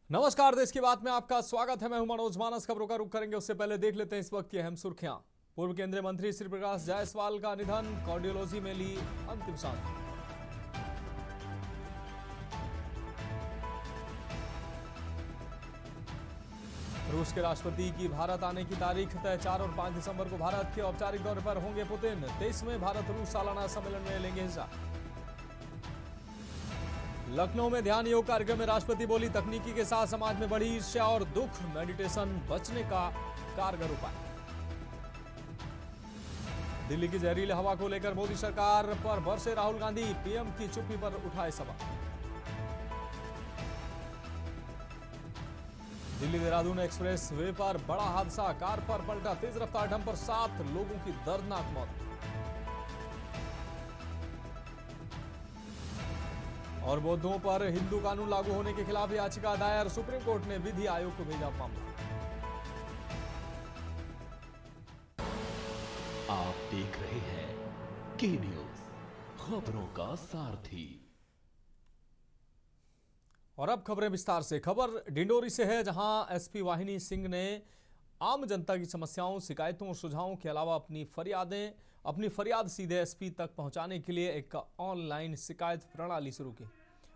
नमस्कार, देश की बात में आपका स्वागत है। मैं हूं मनोज मानस। खबरों का रुख करेंगे उससे पहले देख लेते हैं इस वक्त की अहम सुर्खियां। पूर्व केंद्रीय मंत्री श्री प्रकाश जायसवाल का निधन, कार्डियोलॉजी में ली अंतिम सांस। रूस के राष्ट्रपति की भारत आने की तारीख तय, 4 और 5 दिसंबर को भारत के औपचारिक दौरे पर होंगे पुतिन। 23वें भारत रूस सालाना सम्मेलन में लेंगे हिस्सा। लखनऊ में ध्यान योग कार्यक्रम में राष्ट्रपति बोली, तकनीकी के साथ समाज में बढ़ी ईर्ष्या और दुख, मेडिटेशन बचने का कारगर उपाय। दिल्ली की जहरीली हवा को लेकर मोदी सरकार पर बरसे राहुल गांधी, पीएम की चुप्पी पर उठाए सवाल। दिल्ली देहरादून एक्सप्रेस वे पर बड़ा हादसा, कार पर पलटा तेज रफ्तार डंपर, 7 लोगों की दर्दनाक मौत। और बौद्धों पर हिंदू कानून लागू होने के खिलाफ याचिका दायर, सुप्रीम कोर्ट ने विधि आयोग को भेजा मामला। आप देख रहे हैं के न्यूज, खबरों का सारथी। और अब खबरें विस्तार से। खबर डिंडोरी से है, जहां एसपी वाहिनी सिंह ने आम जनता की समस्याओं, शिकायतों और सुझावों के अलावा अपनी फरियाद सीधे एसपी तक पहुंचाने के लिए एक ऑनलाइन शिकायत प्रणाली शुरू की,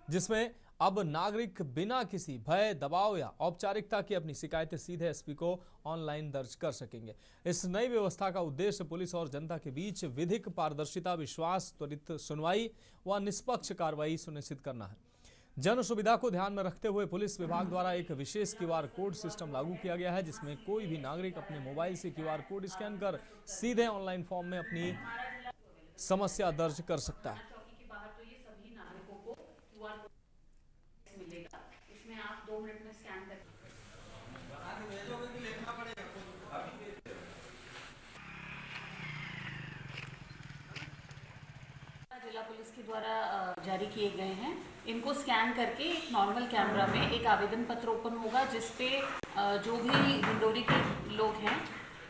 जिसमें अब नागरिक बिना किसी भय, दबाव या औपचारिकता के अपनी शिकायतें सीधे एसपी को ऑनलाइन दर्ज कर सकेंगे। इस नई व्यवस्था का उद्देश्य पुलिस और जनता के बीच विधिक पारदर्शिता, विश्वास, त्वरित सुनवाई व निष्पक्ष कार्रवाई सुनिश्चित करना है। जन सुविधा को ध्यान में रखते हुए पुलिस विभाग द्वारा एक विशेष क्यूआर कोड सिस्टम लागू किया गया है, जिसमें कोई भी नागरिक अपने मोबाइल से क्यूआर कोड स्कैन कर सीधे ऑनलाइन फॉर्म में अपनी समस्या दर्ज कर सकता है। इसमें आप 2 मिनट में स्कैन कर जिला पुलिस के द्वारा जारी किए गए हैं। इनको स्कैन करके एक नॉर्मल कैमरा में एक आवेदन पत्र ओपन होगा, जिसपे जो भी डिंडोरी के लोग हैं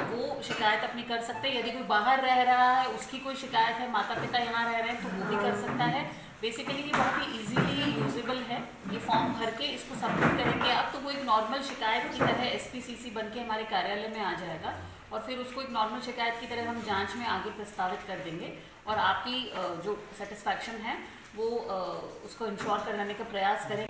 वो शिकायत अपनी कर सकते हैं। यदि कोई बाहर रह रहा है, उसकी कोई शिकायत है, माता पिता यहाँ रह रहे हैं, तो वो भी कर सकता है। बेसिकली ये बहुत ही इजीली यूजेबल है। ये फॉर्म भर के इसको सबमिट करेंगे अब तो वो एक नॉर्मल शिकायत की तरह एसपीसीसी बन के हमारे कार्यालय में आ जाएगा, और फिर उसको एक नॉर्मल शिकायत की तरह हम जांच में आगे प्रस्तावित कर देंगे, और आपकी जो सेटिस्फैक्शन है वो उसको इंश्योर कराने का प्रयास करेंगे।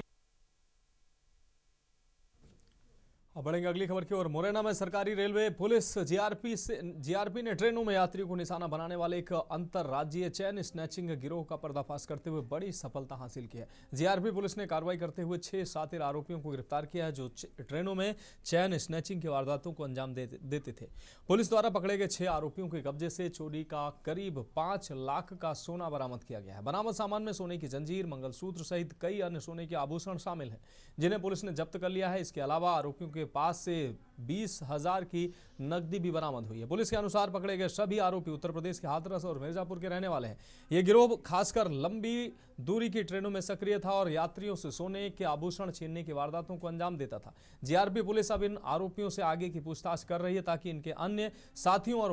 अब बढ़ेंगे अगली खबर की ओर। मुरैना में सरकारी रेलवे पुलिस जीआरपी ने ट्रेनों में यात्रियों को निशाना बनाने वाले एक अंतरराज्यीय चैन स्नैचिंग गिरोह का पर्दाफाश करते हुए बड़ी सफलता हासिल की है। जीआरपी पुलिस ने कार्रवाई करते हुए 6 शातिर आरोपियों को गिरफ्तार किया है, जो ट्रेनों में चैन स्नैचिंग की वारदातों को अंजाम देते थे। पुलिस द्वारा पकड़े गए 6 आरोपियों के कब्जे से चोरी का करीब 5 लाख का सोना बरामद किया गया है। बरामद सामान में सोने की जंजीर, मंगलसूत्र सहित कई अन्य सोने के आभूषण शामिल हैं, जिन्हें पुलिस ने जब्त कर लिया है। इसके अलावा आरोपियों के पास से 20,000 की नकदी भी बरामद हुई है। पुलिस के अनुसार पकड़े गए सभी आरोपी उत्तर प्रदेश के हाथरस और मिर्जापुर के रहने वाले हैं। यह गिरोह खासकर लंबी दूरी की ट्रेनों में सक्रिय था और यात्रियों से सोने के आभूषण छीनने की वारदातों को अंजाम देता था। जीआरपी पुलिस अब इन आरोपियों से आगे की पूछताछ कर रही है, ताकि इनके अन्य साथियों और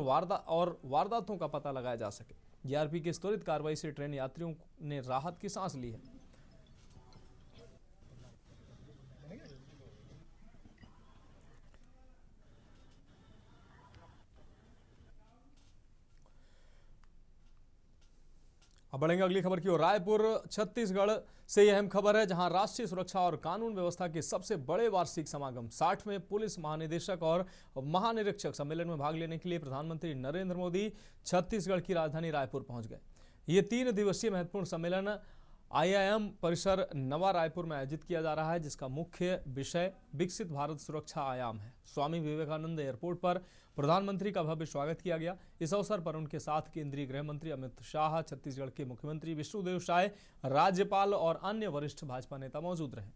वारदातों का पता लगाया जा सके। जीआरपी की इस त्वरित कार्रवाई से ट्रेन यात्रियों ने राहत की सांस ली है। अब बढ़ेंगे अगली खबर की ओर। रायपुर छत्तीसगढ़ से यह अहम खबर है, जहां राष्ट्रीय सुरक्षा और कानून व्यवस्था के सबसे बड़े वार्षिक समागम 60वें पुलिस महानिदेशक और महानिरीक्षक सम्मेलन में भाग लेने के लिए प्रधानमंत्री नरेंद्र मोदी छत्तीसगढ़ की राजधानी रायपुर पहुंच गए। ये 3 दिवसीय महत्वपूर्ण सम्मेलन आईआईएम परिसर नवा रायपुर में आयोजित किया जा रहा है, जिसका मुख्य विषय विकसित भारत सुरक्षा आयाम है। स्वामी विवेकानंद एयरपोर्ट पर प्रधानमंत्री का भव्य स्वागत किया गया। इस अवसर पर उनके साथ केंद्रीय गृह मंत्री अमित शाह, छत्तीसगढ़ के मुख्यमंत्री विष्णुदेव साय, राज्यपाल और अन्य वरिष्ठ भाजपा नेता मौजूद रहे।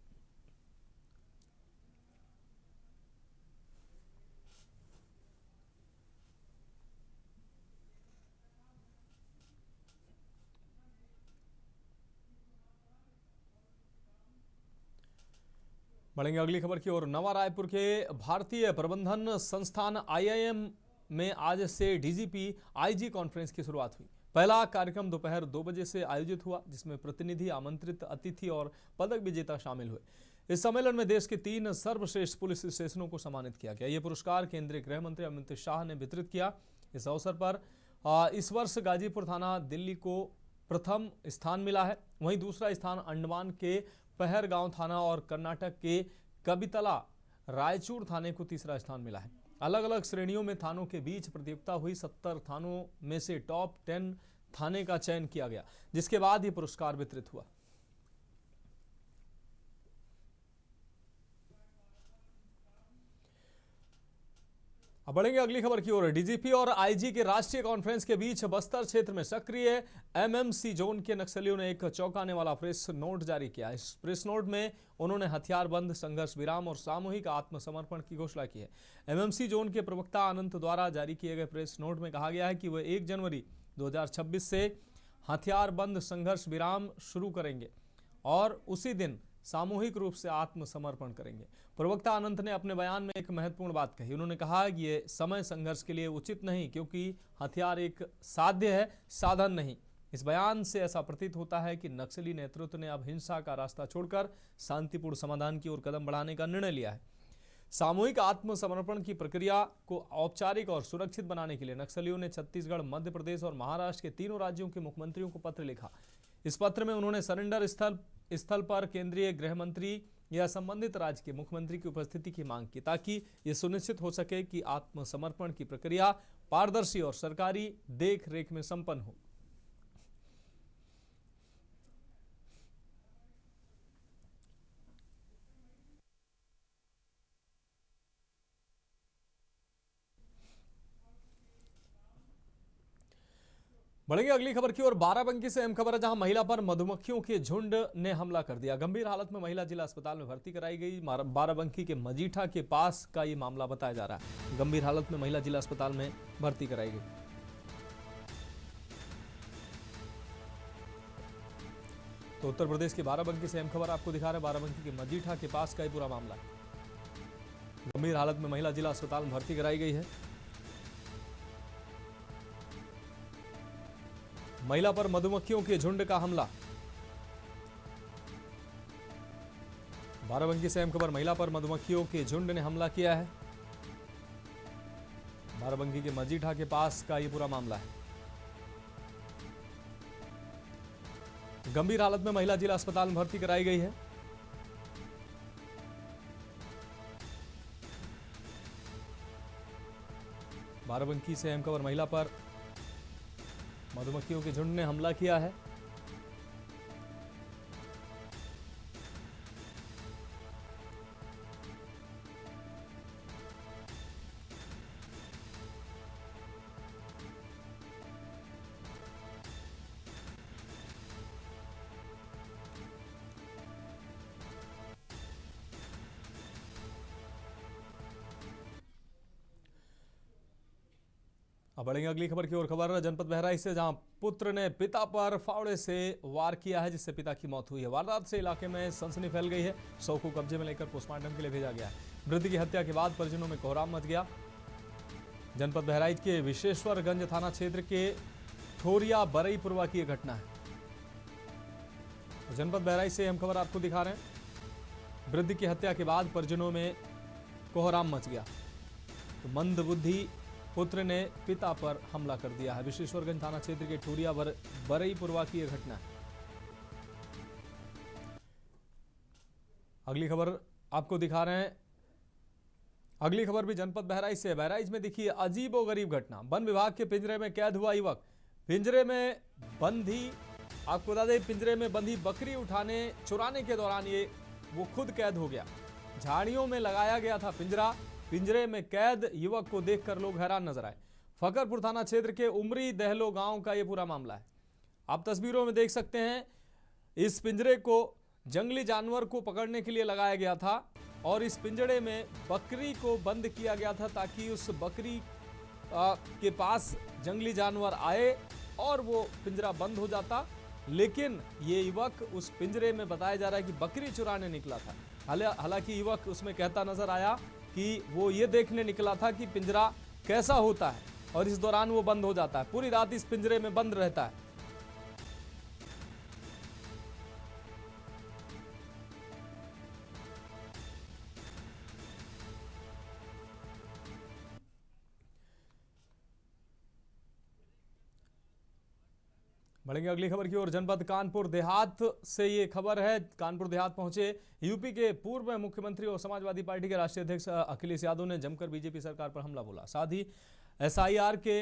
बढ़ेंगे अगली खबर की ओर। नवा रायपुर के भारतीय प्रबंधन संस्थान आईआईएम में आज से डीजीपी आईजी कॉन्फ्रेंस की शुरुआत हुई। पहला कार्यक्रम दोपहर 2 बजे से आयोजित हुआ, जिसमें प्रतिनिधि, आमंत्रित अतिथि और पदक विजेता शामिल हुए। इस सम्मेलन में देश के 3 सर्वश्रेष्ठ पुलिस स्टेशनों को सम्मानित किया गया। ये पुरस्कार केंद्रीय गृह मंत्री अमित शाह ने वितरित किया। इस अवसर पर इस वर्ष गाजीपुर थाना दिल्ली को प्रथम स्थान मिला है। वहीं दूसरा स्थान अंडमान के पहरगांव थाना और कर्नाटक के कबितला रायचूर थाने को तीसरा स्थान मिला है। अलग अलग श्रेणियों में थानों के बीच प्रतियोगिता हुई। 70 थानों में से टॉप 10 थाने का चयन किया गया, जिसके बाद ये पुरस्कार वितरित हुआ। अब बढ़ेंगे अगली खबर की ओर। डीजीपी और आईजी के राष्ट्रीय कॉन्फ्रेंस के बीच बस्तर क्षेत्र में सक्रिय एमएमसी जोन के नक्सलियों ने एक चौंकाने वाला प्रेस नोट जारी किया। इस प्रेस नोट में उन्होंने हथियारबंद, संघर्ष विराम और सामूहिक आत्मसमर्पण की घोषणा की है। एमएमसी जोन के प्रवक्ता अनंत द्वारा जारी किए गए प्रेस नोट में कहा गया है कि वह 1 जनवरी 2026 से हथियारबंद संघर्ष विराम शुरू करेंगे और उसी दिन सामूहिक रूप से आत्मसमर्पण करेंगे। प्रवक्ता अनंत ने अपने बयान में एक महत्वपूर्ण बात कही। उन्होंने कहा कि ये समय संघर्ष के लिए उचित नहीं, क्योंकि हथियार एक साध्य है, साधन नहीं। इस बयान से ऐसा प्रतीत होता है कि नक्सली नेतृत्व ने अब हिंसा का रास्ता छोड़कर शांतिपूर्ण समाधान की ओर कदम बढ़ाने का निर्णय लिया है। सामूहिक आत्मसमर्पण की प्रक्रिया को औपचारिक और सुरक्षित बनाने के लिए नक्सलियों ने छत्तीसगढ़, मध्य प्रदेश और महाराष्ट्र के 3 राज्यों के मुख्यमंत्रियों को पत्र लिखा। इस पत्र में उन्होंने सरेंडर स्थल पर केंद्रीय गृह मंत्री या संबंधित राज्य के मुख्यमंत्री की उपस्थिति की मांग की, ताकि यह सुनिश्चित हो सके कि आत्मसमर्पण की प्रक्रिया पारदर्शी और सरकारी देख रेख में संपन्न हो। बढ़ेंगे अगली खबर की ओर। बाराबंकी से अहम खबर है, जहां महिला पर मधुमक्खियों के झुंड ने हमला कर दिया। गंभीर हालत में महिला जिला अस्पताल में भर्ती कराई गई। बाराबंकी के मजीठा के पास का ये मामला बताया जा रहा है। गंभीर हालत में महिला जिला अस्पताल में भर्ती कराई गई। तो उत्तर प्रदेश के बाराबंकी से अहम खबर आपको दिखा रहे हैं। बाराबंकी के मजीठा के पास का ये पूरा मामला है। गंभीर हालत में महिला जिला अस्पताल में भर्ती कराई गई है। महिला पर मधुमक्खियों के झुंड का हमला। बाराबंकी से अहम खबर, महिला पर मधुमक्खियों के झुंड ने हमला किया है। बाराबंकी के मजीठा के पास का यह पूरा मामला है। गंभीर हालत में महिला जिला अस्पताल में भर्ती कराई गई है। बाराबंकी से अहम खबर, महिला पर मधुमक्खियों के झुंड ने हमला किया है। अब बढ़ेंगे अगली खबर की ओर। खबर जनपद बहराइच से, जहां पुत्र ने पिता पर फावड़े से वार किया है, जिससे पिता की मौत हुई है। वारदात से इलाके में सनसनी फैल गई है। शव को कब्जे में लेकर पोस्टमार्टम के लिए भेजा गया है। वृद्ध की हत्या के बाद परिजनों में कोहराम मच गया। जनपद बहराइच के विशेश्वरगंज थाना क्षेत्र के ठोरिया बरईपुरवा की यह घटना है। जनपद बहराइच से हम खबर आपको दिखा रहे हैं। वृद्ध की हत्या के बाद परिजनों में कोहराम मच गया। तो मंदबुद्धि पुत्र ने पिता पर हमला कर दिया है। विशेश्वरगंज थाना क्षेत्र के ठूरिया बरईपुरवा की यह घटना है। अगली खबर आपको दिखा रहे हैं। अगली खबर भी जनपद बहराइच से। बहराइच में देखिए अजीबोगरीब घटना। वन विभाग के पिंजरे में कैद हुआ युवक। पिंजरे में बंधी, आपको बता दें, पिंजरे में बंधी बकरी चुराने के दौरान वो खुद कैद हो गया। झाड़ियों में लगाया गया था पिंजरा। पिंजरे में कैद युवक को देखकर लोग हैरान नजर आए। फकरपुर थाना क्षेत्र के उमरी दहलो गांव का यह पूरा मामला है। आप तस्वीरों में देख सकते हैं। इस पिंजरे को जंगली जानवर को पकड़ने के लिए लगाया गया था और इस पिंजरे में बकरी को बंद किया गया था, ताकि उस बकरी के पास जंगली जानवर आए और वो पिंजरा बंद हो जाता। लेकिन ये युवक उस पिंजरे में बताया जा रहा है कि बकरी चुराने निकला था। हालांकि युवक उसमें कहता नजर आया कि वो ये देखने निकला था कि पिंजरा कैसा होता है, और इस दौरान वो बंद हो जाता है, पूरी रात इस पिंजरे में बंद रहता है। बढ़ेंगे अगली खबर की ओर। जनपद कानपुर देहात से ये खबर है। कानपुर देहात पहुंचे यूपी के पूर्व मुख्यमंत्री और समाजवादी पार्टी के राष्ट्रीय अध्यक्ष अखिलेश यादव ने जमकर बीजेपी सरकार पर हमला बोला। साथ ही एसआईआर के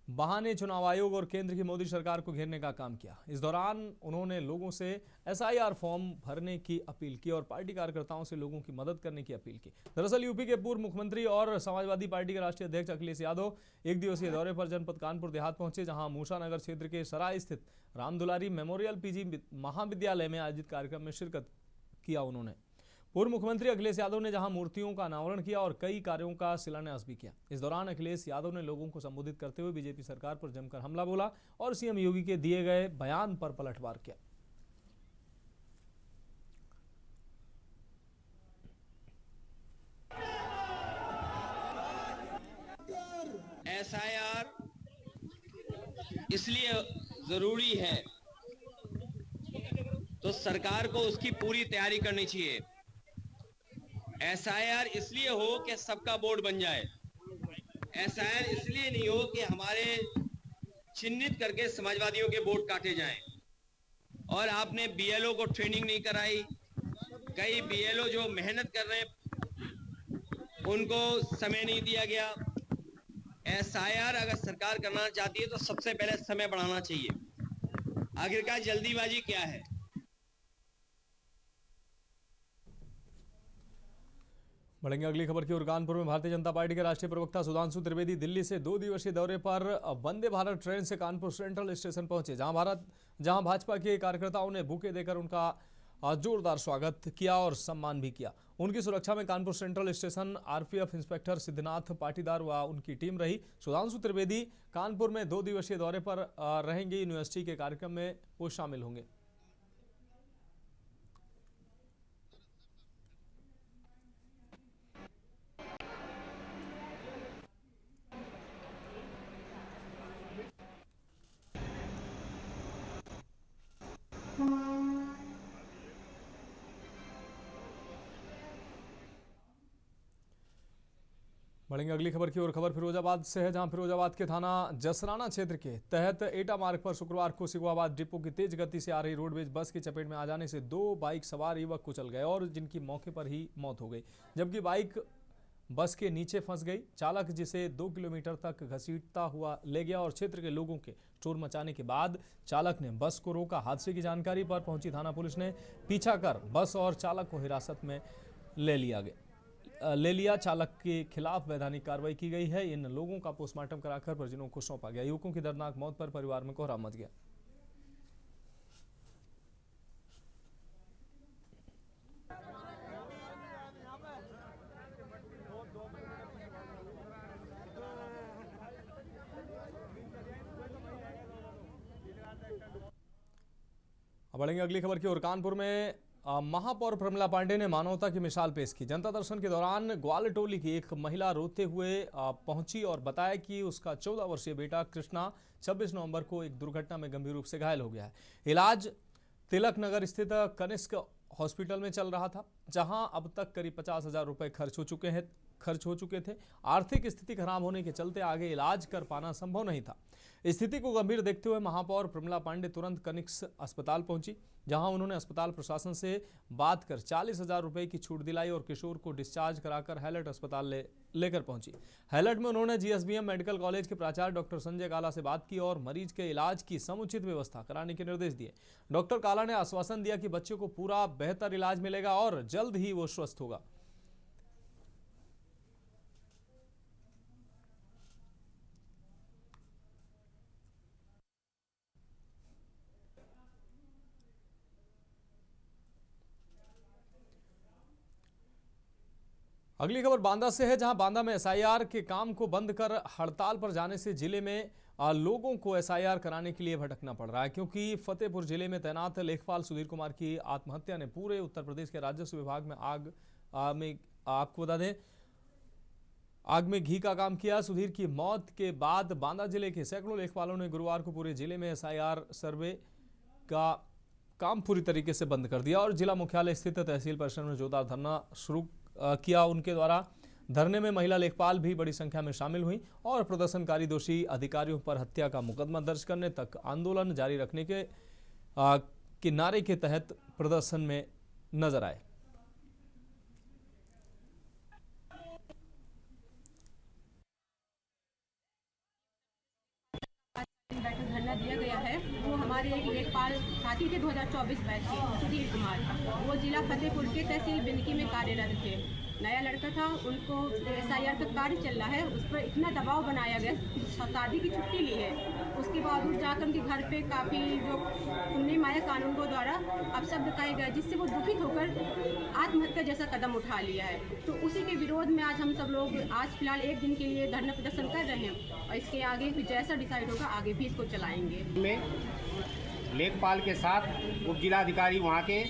बहाने चुनाव आयोग और केंद्र की मोदी सरकार को घेरने का काम किया। इस दौरान उन्होंने लोगों से एसआईआर फॉर्म भरने की अपील की और पार्टी कार्यकर्ताओं से लोगों की मदद करने की अपील की। दरअसल यूपी के पूर्व मुख्यमंत्री और समाजवादी पार्टी के राष्ट्रीय अध्यक्ष अखिलेश यादव एक दिवसीय दौरे पर जनपद कानपुर देहात पहुंचे, जहां मूसा नगर क्षेत्र के सराय स्थित रामदुलारी मेमोरियल पीजी महाविद्यालय में आयोजित कार्यक्रम में शिरकत किया। उन्होंने पूर्व मुख्यमंत्री अखिलेश यादव ने जहां मूर्तियों का अनावरण किया और कई कार्यों का शिलान्यास भी किया। इस दौरान अखिलेश यादव ने लोगों को संबोधित करते हुए बीजेपी सरकार पर जमकर हमला बोला और सीएम योगी के दिए गए बयान पर पलटवार किया। एसआईआर इसलिए जरूरी है तो सरकार को उसकी पूरी तैयारी करनी चाहिए। एसआईआर इसलिए हो कि सबका वोट बन जाए। एसआईआर इसलिए नहीं हो कि हमारे चिन्हित करके समाजवादियों के वोट काटे जाएं। और आपने बीएलओ को ट्रेनिंग नहीं कराई। कई बीएलओ जो मेहनत कर रहे हैं उनको समय नहीं दिया गया। एसआईआर अगर सरकार करना चाहती है तो सबसे पहले समय बढ़ाना चाहिए। आखिरकार जल्दीबाजी क्या है? बढ़ेंगे अगली खबर की ओर। कानपुर में भारतीय जनता पार्टी के राष्ट्रीय प्रवक्ता सुधांशु त्रिवेदी दिल्ली से 2 दिवसीय दौरे पर वंदे भारत ट्रेन से कानपुर सेंट्रल स्टेशन पहुंचे, जहां भाजपा के कार्यकर्ताओं ने बुके देकर उनका जोरदार स्वागत किया और सम्मान भी किया। उनकी सुरक्षा में Kanpur central station RPF inspector Siddhnath Patidar व उनकी टीम रही। सुधांशु त्रिवेदी कानपुर में 2 दिवसीय दौरे पर रहेंगे। यूनिवर्सिटी के कार्यक्रम में वो शामिल होंगे। बढ़ेंगे अगली खबर की ओर। खबर फिरोजाबाद से है, जहां फिरोजाबाद के थाना जसराना क्षेत्र के तहत एटा मार्ग पर शुक्रवार को सिकुआबाद डिपो की तेज गति से आ रही रोडवेज बस की चपेट में आ जाने से 2 बाइक सवार युवक कुचल गए और जिनकी मौके पर ही मौत हो गई, जबकि बाइक बस के नीचे फंस गई। चालक जिसे 2 किलोमीटर तक घसीटता हुआ ले गया और क्षेत्र के लोगों के शोर मचाने के बाद चालक ने बस को रोका। हादसे की जानकारी पर पहुंची थाना पुलिस ने पीछा कर बस और चालक को हिरासत में ले लिया। चालक के खिलाफ वैधानिक कार्रवाई की गई है। इन लोगों का पोस्टमार्टम कराकर परिजनों को सौंपा गया। युवकों की दर्दनाक मौत पर परिवार में कोहराम मच गया। अब बढ़ेंगे अगली खबर की ओर। कानपुर में महापौर प्रमिला पांडे ने मानवता की मिसाल पेश की। जनता दर्शन के दौरान ग्वालटोली की एक महिला रोते हुए पहुंची और बताया कि उसका 14 वर्षीय बेटा कृष्णा 26 नवंबर को एक दुर्घटना में गंभीर रूप से घायल हो गया है। इलाज तिलक नगर स्थित कनिष्क हॉस्पिटल में चल रहा था, जहां अब तक करीब 50,000 रुपए खर्च हो चुके थे। आर्थिक स्थिति खराब होने के चलते आगे इलाज कर पाना संभव नहीं था। स्थिति को गंभीर देखते हुए महापौर प्रमिला पांडे तुरंत कनिष्क अस्पताल पहुंची, जहां उन्होंने अस्पताल प्रशासन से बात कर 40,000 रुपए की छूट दिलाई और किशोर को डिस्चार्ज कराकर हैलट अस्पताल लेकर पहुंची। हैलट में उन्होंने जीएसबीएम मेडिकल कॉलेज के प्राचार्य डॉक्टर संजय काला से बात की और मरीज के इलाज की समुचित व्यवस्था कराने के निर्देश दिए। डॉक्टर काला ने आश्वासन दिया कि बच्चे को पूरा बेहतर इलाज मिलेगा और जल्द ही वो स्वस्थ होगा। अगली खबर बांदा से है, जहां बांदा में एसआईआर के काम को बंद कर हड़ताल पर जाने से जिले में लोगों को एसआईआर कराने के लिए भटकना पड़ रहा है, क्योंकि फतेहपुर जिले में तैनात लेखपाल सुधीर कुमार की आत्महत्या ने पूरे उत्तर प्रदेश के राजस्व विभाग में आपको बता दें आग में घी का काम किया। सुधीर की मौत के बाद बांदा जिले के सैकड़ों लेखपालों ने गुरुवार को पूरे जिले में SIR सर्वे का काम पूरी तरीके से बंद कर दिया और जिला मुख्यालय स्थित तहसील परिसर में जोरदार धरना शुरू किया। उनके द्वारा धरने में महिला लेखपाल भी बड़ी संख्या में शामिल हुई और प्रदर्शनकारी दोषी अधिकारियों पर हत्या का मुकदमा दर्ज करने तक आंदोलन जारी रखने के नारे के तहत प्रदर्शन में नजर आए। धरना दिया गया है वो हमारे एक लेखपाल साथी थे 2024 बैच के सुधीर कुमार। वो जिला फतेहपुर के तहसील बिनकी में कार्यरत थे। नया लड़का था, उनको SIR का कार्य चल रहा है, उस पर इतना दबाव बनाया गया, शादी की छुट्टी ली है, उसके बावजूद जाकर उनके घर पे काफ़ी जो सुनने में आया कानून को द्वारा अपशब्द कहे गए, जिससे वो दुखित होकर आत्महत्या जैसा कदम उठा लिया है। तो उसी के विरोध में आज हम सब लोग आज फिलहाल एक दिन के लिए धरना प्रदर्शन कर रहे हैं और इसके आगे जैसा डिसाइड होगा आगे भी इसको चलाएंगे। लेखपाल के साथ उप जिलाधिकारी वहाँ के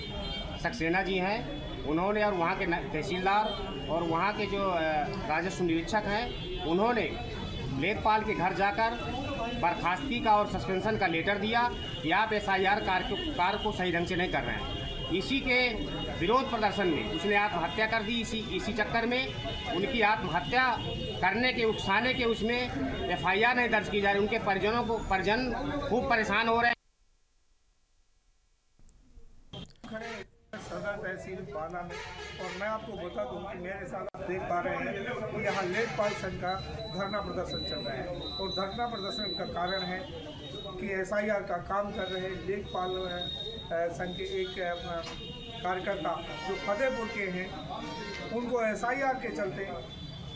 सक्सेना जी हैं, उन्होंने और वहाँ के तहसीलदार और वहाँ के जो राजस्व निरीक्षक हैं, उन्होंने लेखपाल के घर जाकर बर्खास्तगी का और सस्पेंशन का लेटर दिया कि आप SIR कार्य को सही ढंग से नहीं कर रहे हैं। इसी के विरोध प्रदर्शन में उसने आत्महत्या कर दी। इसी चक्कर में उनकी आत्महत्या करने के उकसाने के उसमें FIR नहीं दर्ज की जा रही। उनके परिजन खूब परेशान हो रहे हैं। सदर तहसील बांदा में, और मैं आपको बता दूं कि मेरे साथ आप देख पा रहे हैं कि यहाँ लेखपाल संघ का धरना प्रदर्शन चल रहा है और धरना प्रदर्शन का कारण है कि SIR का काम कर रहे लेखपाल संघ के एक कार्यकर्ता जो फतेहपुर के हैं, उनको SIR के चलते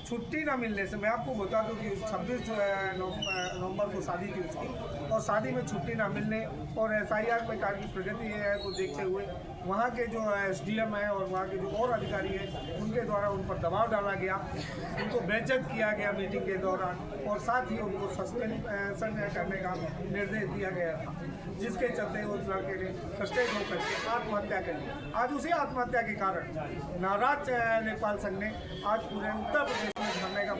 छुट्टी ना मिलने से, मैं आपको बता दूं कि 26 नवंबर को शादी थी उसकी, और शादी में छुट्टी ना मिलने और SIR में कार्य की प्रगति है को देखते हुए वहाँ के जो SDM है और वहाँ के जो और अधिकारी हैं उनके द्वारा उन पर दबाव डाला गया, उनको बेइज्जत किया गया मीटिंग के दौरान और साथ ही उनको सस्पेंशन करने का निर्देश दिया गया था, जिसके चलते उस लड़के ने फ्रस्ट्रेट होकर के आत्महत्या कर ली। आज उसी आत्महत्या के कारण नाराज लेखपाल संघ ने आज पूरे उत्तर प्रदेश में धरने का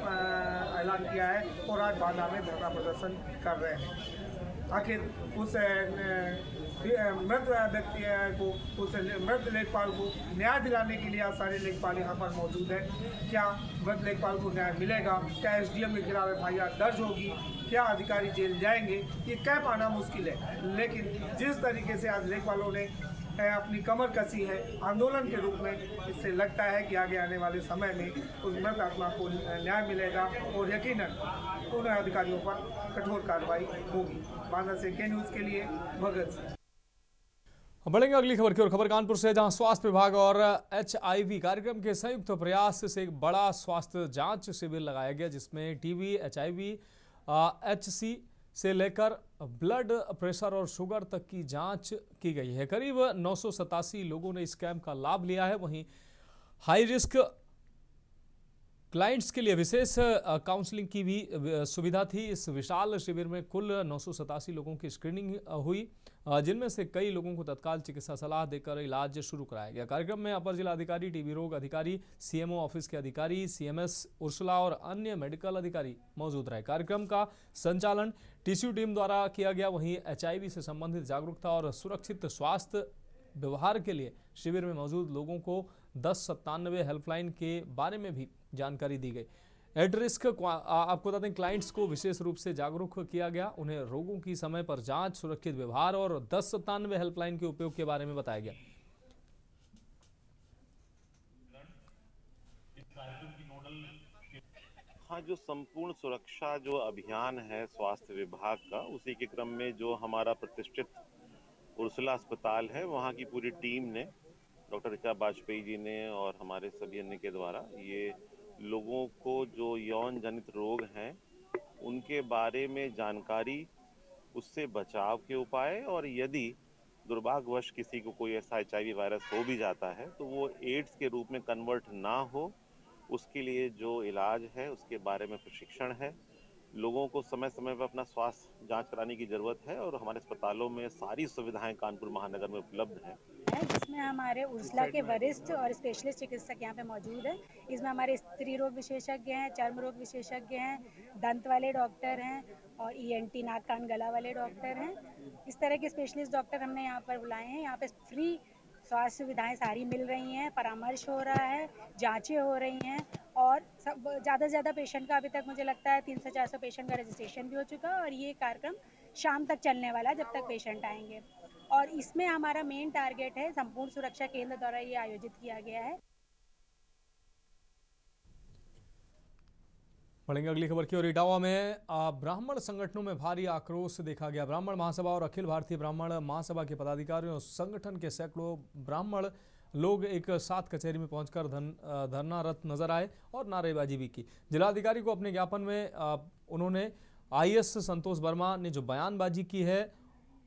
ऐलान किया है और आज बांदा में धरना प्रदर्शन कर रहे हैं। आखिर उस मृत व्यक्ति को, उस मृत लेखपाल को न्याय दिलाने के लिए आज सारे लेखपाल यहाँ पर मौजूद हैं। क्या मृत लेखपाल को न्याय मिलेगा? क्या SDM के खिलाफ FIR दर्ज होगी? क्या अधिकारी जेल जाएंगे? ये कह पाना मुश्किल है, लेकिन जिस तरीके से आज लेखपालों ने अपनी कमर कसी है आंदोलन के रूप में, इससे लगता है कि आगे आने वाले समय में उस मृत आत्मा को न्याय मिलेगा और यकीनन उन अधिकारियों पर कठोर कार्रवाई होगी। बांदा से के न्यूज़ के लिए भगत सिंह। बढ़ेंगे अगली खबर की ओर। खबर कानपुर से, जहां स्वास्थ्य विभाग और HIV कार्यक्रम के संयुक्त प्रयास से एक बड़ा स्वास्थ्य जांच शिविर लगाया गया, जिसमें TB, HIV, HC से लेकर ब्लड प्रेशर और शुगर तक की जांच की गई है। करीब 987 लोगों ने इस कैंप का लाभ लिया है। वहीं हाई रिस्क क्लाइंट्स के लिए विशेष काउंसलिंग की भी सुविधा थी। इस विशाल शिविर में कुल 987 लोगों की स्क्रीनिंग हुई, जिनमें से कई लोगों को तत्काल चिकित्सा सलाह देकर इलाज शुरू कराया गया। कार्यक्रम में अपर जिलाधिकारी, TB रोग अधिकारी, CMO ऑफिस के अधिकारी, CMS उर्सुला और अन्य मेडिकल अधिकारी मौजूद रहे। कार्यक्रम का संचालन TCU टीम द्वारा किया गया। वहीं HIV से संबंधित जागरूकता और सुरक्षित स्वास्थ्य व्यवहार के लिए शिविर में मौजूद लोगों को 1097 हेल्पलाइन के बारे में भी जानकारी दी गई। एट रिस्क आपको बता दें, क्लाइंट्स को विशेष रूप से जागरूक किया गया। उन्हें रोगों की समय पर जांच, सुरक्षित व्यवहार और 1097 हेल्पलाइन के उपयोग के बारे में बताया गया। हाँ, जो संपूर्ण सुरक्षा जो अभियान है स्वास्थ्य विभाग का, उसी के क्रम में जो हमारा प्रतिष्ठित उर्सुला अस्पताल है, वहाँ की पूरी टीम ने, डॉक्टर ऋचा वाजपेयी जी ने और हमारे सभी अन्य के द्वारा ये लोगों को जो यौन जनित रोग हैं उनके बारे में जानकारी, उससे बचाव के उपाय, और यदि दुर्भाग्यवश किसी को कोई ऐसा HIV वायरस हो भी जाता है तो वो एड्स के रूप में कन्वर्ट ना हो, उसके लिए जो इलाज है उसके बारे में प्रशिक्षण है। लोगों को समय समय पर अपना स्वास्थ्य जांच कराने की जरूरत है और हमारे अस्पतालों में सारी सुविधाएं कानपुर महानगर में उपलब्ध हैं। जिसमें हमारे उर्सला के वरिष्ठ और स्पेशलिस्ट चिकित्सक यहाँ पे मौजूद हैं। इसमें हमारे स्त्री रोग विशेषज्ञ हैं, चर्म रोग विशेषज्ञ हैं, दंत वाले डॉक्टर हैं और ENT नाक कान गला वाले डॉक्टर हैं। इस तरह के स्पेशलिस्ट डॉक्टर हमने यहाँ पर बुलाए हैं। यहाँ पे फ्री स्वास्थ्य सुविधाएं सारी मिल रही हैं, परामर्श हो रहा है, जांचें हो रही हैं और सब ज़्यादा से ज़्यादा पेशेंट का अभी तक मुझे लगता है 300 से 400 पेशेंट का रजिस्ट्रेशन भी हो चुका है और ये कार्यक्रम शाम तक चलने वाला है जब तक पेशेंट आएंगे। और इसमें हमारा मेन टारगेट है, संपूर्ण सुरक्षा केंद्र द्वारा ये आयोजित किया गया है। बढ़ेंगे अगली खबर की ओर। इटावा में ब्राह्मण संगठनों में भारी आक्रोश देखा गया। ब्राह्मण महासभा और अखिल भारतीय ब्राह्मण महासभा के पदाधिकारियों और संगठन के सैकड़ों ब्राह्मण लोग एक साथ कचहरी में पहुंचकर धरनारत नजर आए और नारेबाजी भी की। जिलाधिकारी को अपने ज्ञापन में उन्होंने IAS संतोष वर्मा ने जो बयानबाजी की है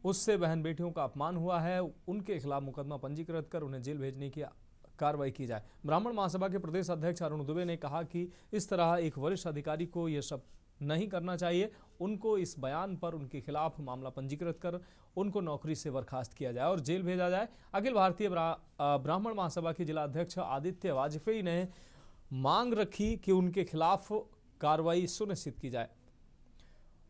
उससे बहन बेटियों का अपमान हुआ है, उनके खिलाफ मुकदमा पंजीकृत कर उन्हें जेल भेजने की कार्रवाई की जाए। ब्राह्मण महासभा के प्रदेश अध्यक्ष अरुण दुबे ने कहा कि इस तरह एक वरिष्ठ अधिकारी को यह सब नहीं करना चाहिए। उनको इस बयान पर उनके खिलाफ मामला पंजीकृत कर उनको नौकरी से बर्खास्त किया जाए और जेल भेजा जाए। अखिल भारतीय ब्राह्मण महासभा के जिला अध्यक्ष आदित्य वाजपेयी ने मांग रखी कि उनके खिलाफ कार्रवाई सुनिश्चित की जाए,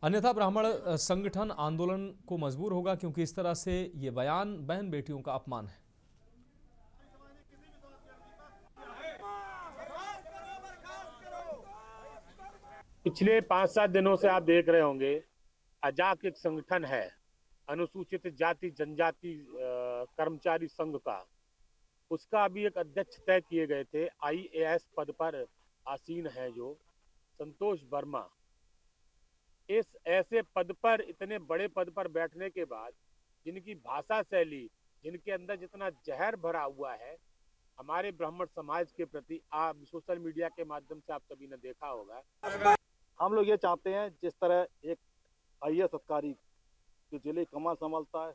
अन्यथा ब्राह्मण संगठन आंदोलन को मजबूर होगा, क्योंकि इस तरह से ये बयान बहन बेटियों का अपमान है। पिछले 5-7 दिनों से आप देख रहे होंगे अजाक एक संगठन है, अनुसूचित जाति जनजाति कर्मचारी संघ का, उसका अभी एक अध्यक्ष तय किए गए थे। IAS पद पर आसीन है जो संतोष वर्मा। इस ऐसे पद पर, इतने बड़े पद पर बैठने के बाद जिनकी भाषा शैली, जिनके अंदर जितना जहर भरा हुआ है हमारे ब्राह्मण समाज के प्रति, आप सोशल मीडिया के माध्यम से आप सभी ने देखा होगा। हम लोग ये चाहते हैं जिस तरह एक IAS अधिकारी जो जिले की कमान संभालता है,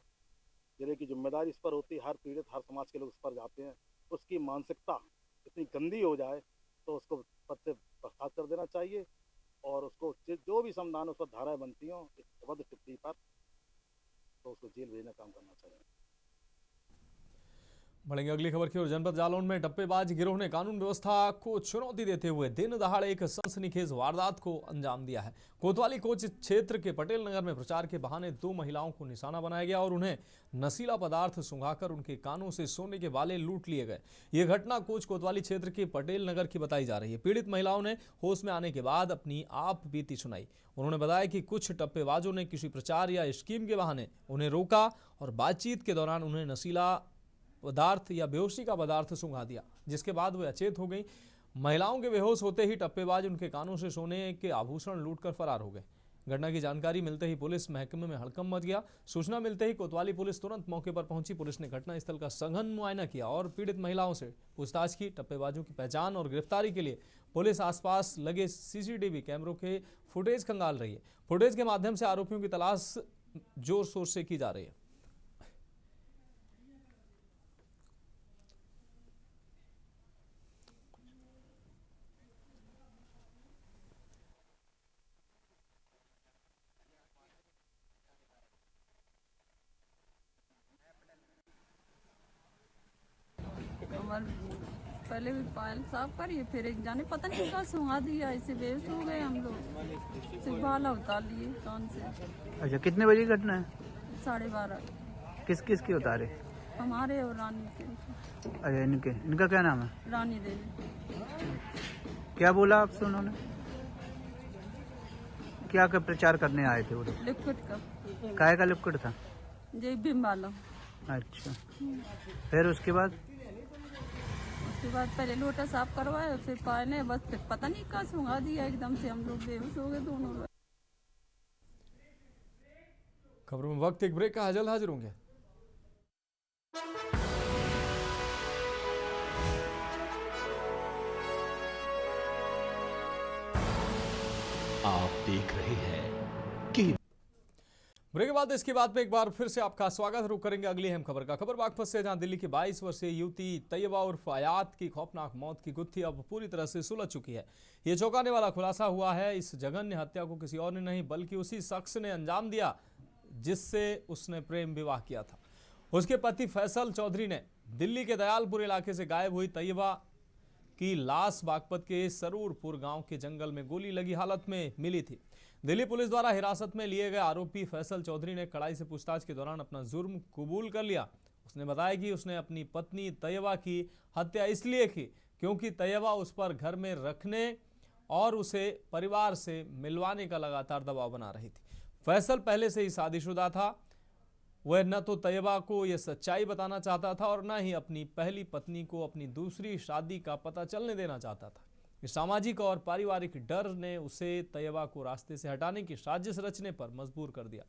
जिले की जिम्मेदारी इस पर होती है, हर पीड़ित हर समाज के लोग इस पर जाते हैं, उसकी मानसिकता इतनी गंदी हो जाए तो उसको पद से बर्खास्त कर देना चाहिए और उसको जो भी संविधान उस पर धाराएं बनती हों इस अवध टिप्पणी पर, तो उसको जेल भेजने का काम करना चाहिए। बढ़ेंगे अगली खबर की ओर। जनपद जालौन में टप्पेबाज गिरोह ने कानून व्यवस्था को चुनौती देते हुए दिन दहाड़े एक सनसनीखेज वारदात को अंजाम दिया है। कोतवाली कोच क्षेत्र के पटेल नगर में प्रचार के बहाने 2 महिलाओं को निशाना बनाया गया और उन्हें नशीला पदार्थ सुंघाकर उनके कानों से सोने के बाले लूट लिए गए। ये घटना कोच कोतवाली क्षेत्र के पटेल नगर की बताई जा रही है। पीड़ित महिलाओं ने होश में आने के बाद अपनी आप बीती सुनाई। उन्होंने बताया कि कुछ टप्पेबाजों ने किसी प्रचार या स्कीम के बहाने उन्हें रोका और बातचीत के दौरान उन्हें नशीला पदार्थ या बेहोशी का पदार्थ सुंघा दिया, जिसके बाद वे अचेत हो गई। महिलाओं के बेहोश होते ही टप्पेबाज उनके कानों से सोने के आभूषण लूटकर फरार हो गए। घटना की जानकारी मिलते ही पुलिस महकमे में हड़कंप मच गया। सूचना मिलते ही कोतवाली पुलिस तुरंत मौके पर पहुंची। पुलिस ने घटनास्थल का सघन मुआयना किया और पीड़ित महिलाओं से पूछताछ की। टप्पेबाजों की पहचान और गिरफ्तारी के लिए पुलिस आसपास लगे CCTV कैमरों के फुटेज खंगाल रही है। फुटेज के माध्यम से आरोपियों की तलाश जोर शोर से की जा रही है। पहले भी पायल साफ करिए, फिर एक जाने पता नहीं क्या सुहा दिया, ऐसे बेहोश हो गए हम लोग। सिर्फ बाला उतार लिए कान से। अच्छा, कितने बजे की घटना है? 12:30। किस किस की उतारे? हमारे और रानी के। अच्छा, इनका क्या नाम है? रानी देवी। क्या बोला आपसे उन्होंने? क्या का प्रचार करने आए थे वो? लिक्विड का। काय का लिक्विड था? जय भीम वाला। अच्छा, फिर उसके बाद पहले लोटा साफ करवाया, फिर पाने, बस फिर पता नहीं क्या सुंघा दिया, एकदम से हम लोग बेहोश हो गए दोनों लोग। खबरों में वक्त एक ब्रेक का, जल्द हाजिर होंगे। आप देख रहे हैं कि ब्रेक के बाद इसके बाद में एक बार फिर से आपका स्वागत। रुक करेंगे अगली अहम खबर का। खबर बागपत से, जहां दिल्ली की 22 वर्षीय युवती तैयबा उर्फ आयात की खौफनाक मौत की गुत्थी अब पूरी तरह से सुलझ चुकी है। ये चौंकाने वाला खुलासा हुआ है, इस जघन्य हत्या को किसी और ने नहीं बल्कि उसी शख्स ने अंजाम दिया जिससे उसने प्रेम विवाह किया था। उसके पति फैसल चौधरी ने दिल्ली के दयालपुर इलाके से गायब हुई तैयबा की लाश बागपत के सरूरपुर गांव के जंगल में गोली लगी हालत में मिली थी। दिल्ली पुलिस द्वारा हिरासत में लिए गए आरोपी फैसल चौधरी ने कड़ाई से पूछताछ के दौरान अपना जुर्म कबूल कर लिया। उसने बताया कि उसने अपनी पत्नी तैयबा की हत्या इसलिए की क्योंकि तैयबा उस पर घर में रखने और उसे परिवार से मिलवाने का लगातार दबाव बना रही थी। फैसल पहले से ही शादीशुदा था। वह न तो तैयबा को यह सच्चाई बताना चाहता था और न ही अपनी पहली पत्नी को अपनी दूसरी शादी का पता चलने देना चाहता था। इस सामाजिक और पारिवारिक डर ने उसे तैयबा को रास्ते से हटाने की साजिश रचने पर मजबूर कर दिया।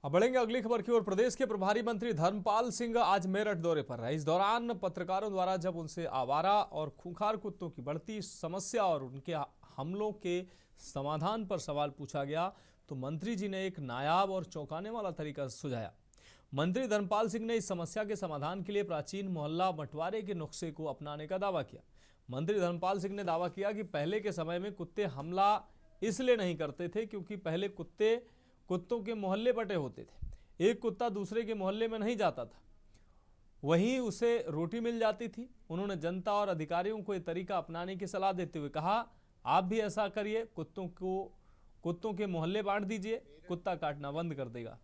अब बढ़ेंगे अगली खबर की ओर। प्रदेश के प्रभारी मंत्री धर्मपाल सिंह आज मेरठ दौरे पर रहे। इस दौरान पत्रकारों द्वारा जब उनसे आवारा और खूंखार कुत्तों की बढ़ती समस्या और उनके हमलों के समाधान पर सवाल पूछा गया तो मंत्री जी ने एक नायाब और चौंकाने वाला तरीका सुझाया। मंत्री धर्मपाल सिंह ने इस समस्या के समाधान के लिए प्राचीन मोहल्ला बंटवारे के नुस्खे को अपनाने का दावा किया। मंत्री धर्मपाल सिंह ने दावा किया कि पहले के समय में कुत्ते हमला इसलिए नहीं करते थे क्योंकि पहले कुत्तों के मोहल्ले बटे होते थे। एक कुत्ता दूसरे के मोहल्ले में नहीं जाता था, वहीं उसे रोटी मिल जाती थी। उन्होंने जनता और अधिकारियों को यह तरीका अपनाने की सलाह देते हुए कहा, आप भी ऐसा करिए, कुत्तों के मोहल्ले बांट दीजिए, कुत्ता काटना बंद कर देगा।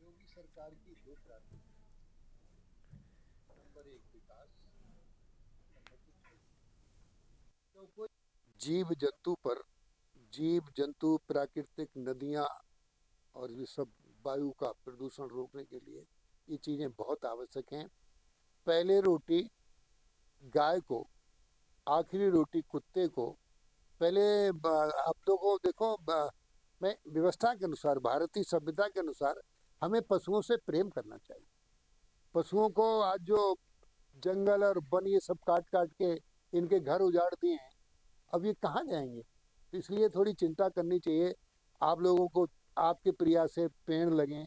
योगी सरकार की दो प्राथमिकता, नंबर 1 विकास, तो कोई जीव जंतु प्राकृतिक नदियां और ये सब वायु का प्रदूषण रोकने के लिए ये चीजें बहुत आवश्यक हैं। पहले रोटी गाय को, आखिरी रोटी कुत्ते को। पहले आप लोगों देखो, मैं व्यवस्था के अनुसार, भारतीय सभ्यता के अनुसार हमें पशुओं से प्रेम करना चाहिए। पशुओं को आज जो जंगल और वन ये सब काट काट के इनके घर उजाड़ दिए हैं, अब ये कहाँ जाएंगे? तो इसलिए थोड़ी चिंता करनी चाहिए आप लोगों को, आपके प्रयास से पेड़ लगें।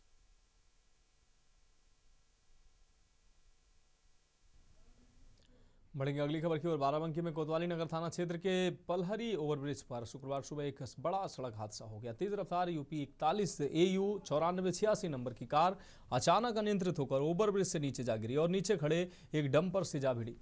बढ़ेंगे अगली खबर की ओर। बाराबंकी में कोतवाली नगर थाना क्षेत्र के पलहरी ओवरब्रिज पर शुक्रवार सुबह एक बड़ा सड़क हादसा हो गया। तेज रफ्तार यूपी 41 AU 9486 नंबर की कार अचानक अनियंत्रित होकर ओवरब्रिज से नीचे जा गिरी और नीचे खड़े एक डंपर से जा भिड़ी।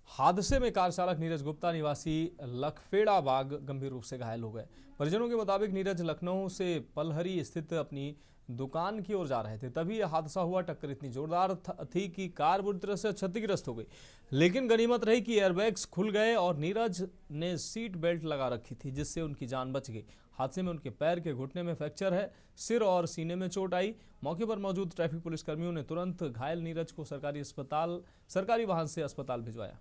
हादसे में कार चालक नीरज गुप्ता निवासी लखफेड़ा बाग गंभीर रूप से घायल हो गए। परिजनों के मुताबिक नीरज लखनऊ से पलहरी स्थित अपनी दुकान की ओर जा रहे थे, तभी यह हादसा हुआ। टक्कर इतनी जोरदार थी कि कार बुरी तरह से क्षतिग्रस्त हो गई, लेकिन गनीमत रही कि एयरबैग्स खुल गए और नीरज ने सीट बेल्ट लगा रखी थी, जिससे उनकी जान बच गई। हादसे में उनके पैर के घुटने में फ्रैक्चर है, सिर और सीने में चोट आई। मौके पर मौजूद ट्रैफिक पुलिस कर्मियों ने तुरंत घायल नीरज को सरकारी वाहन से अस्पताल भिजवाया।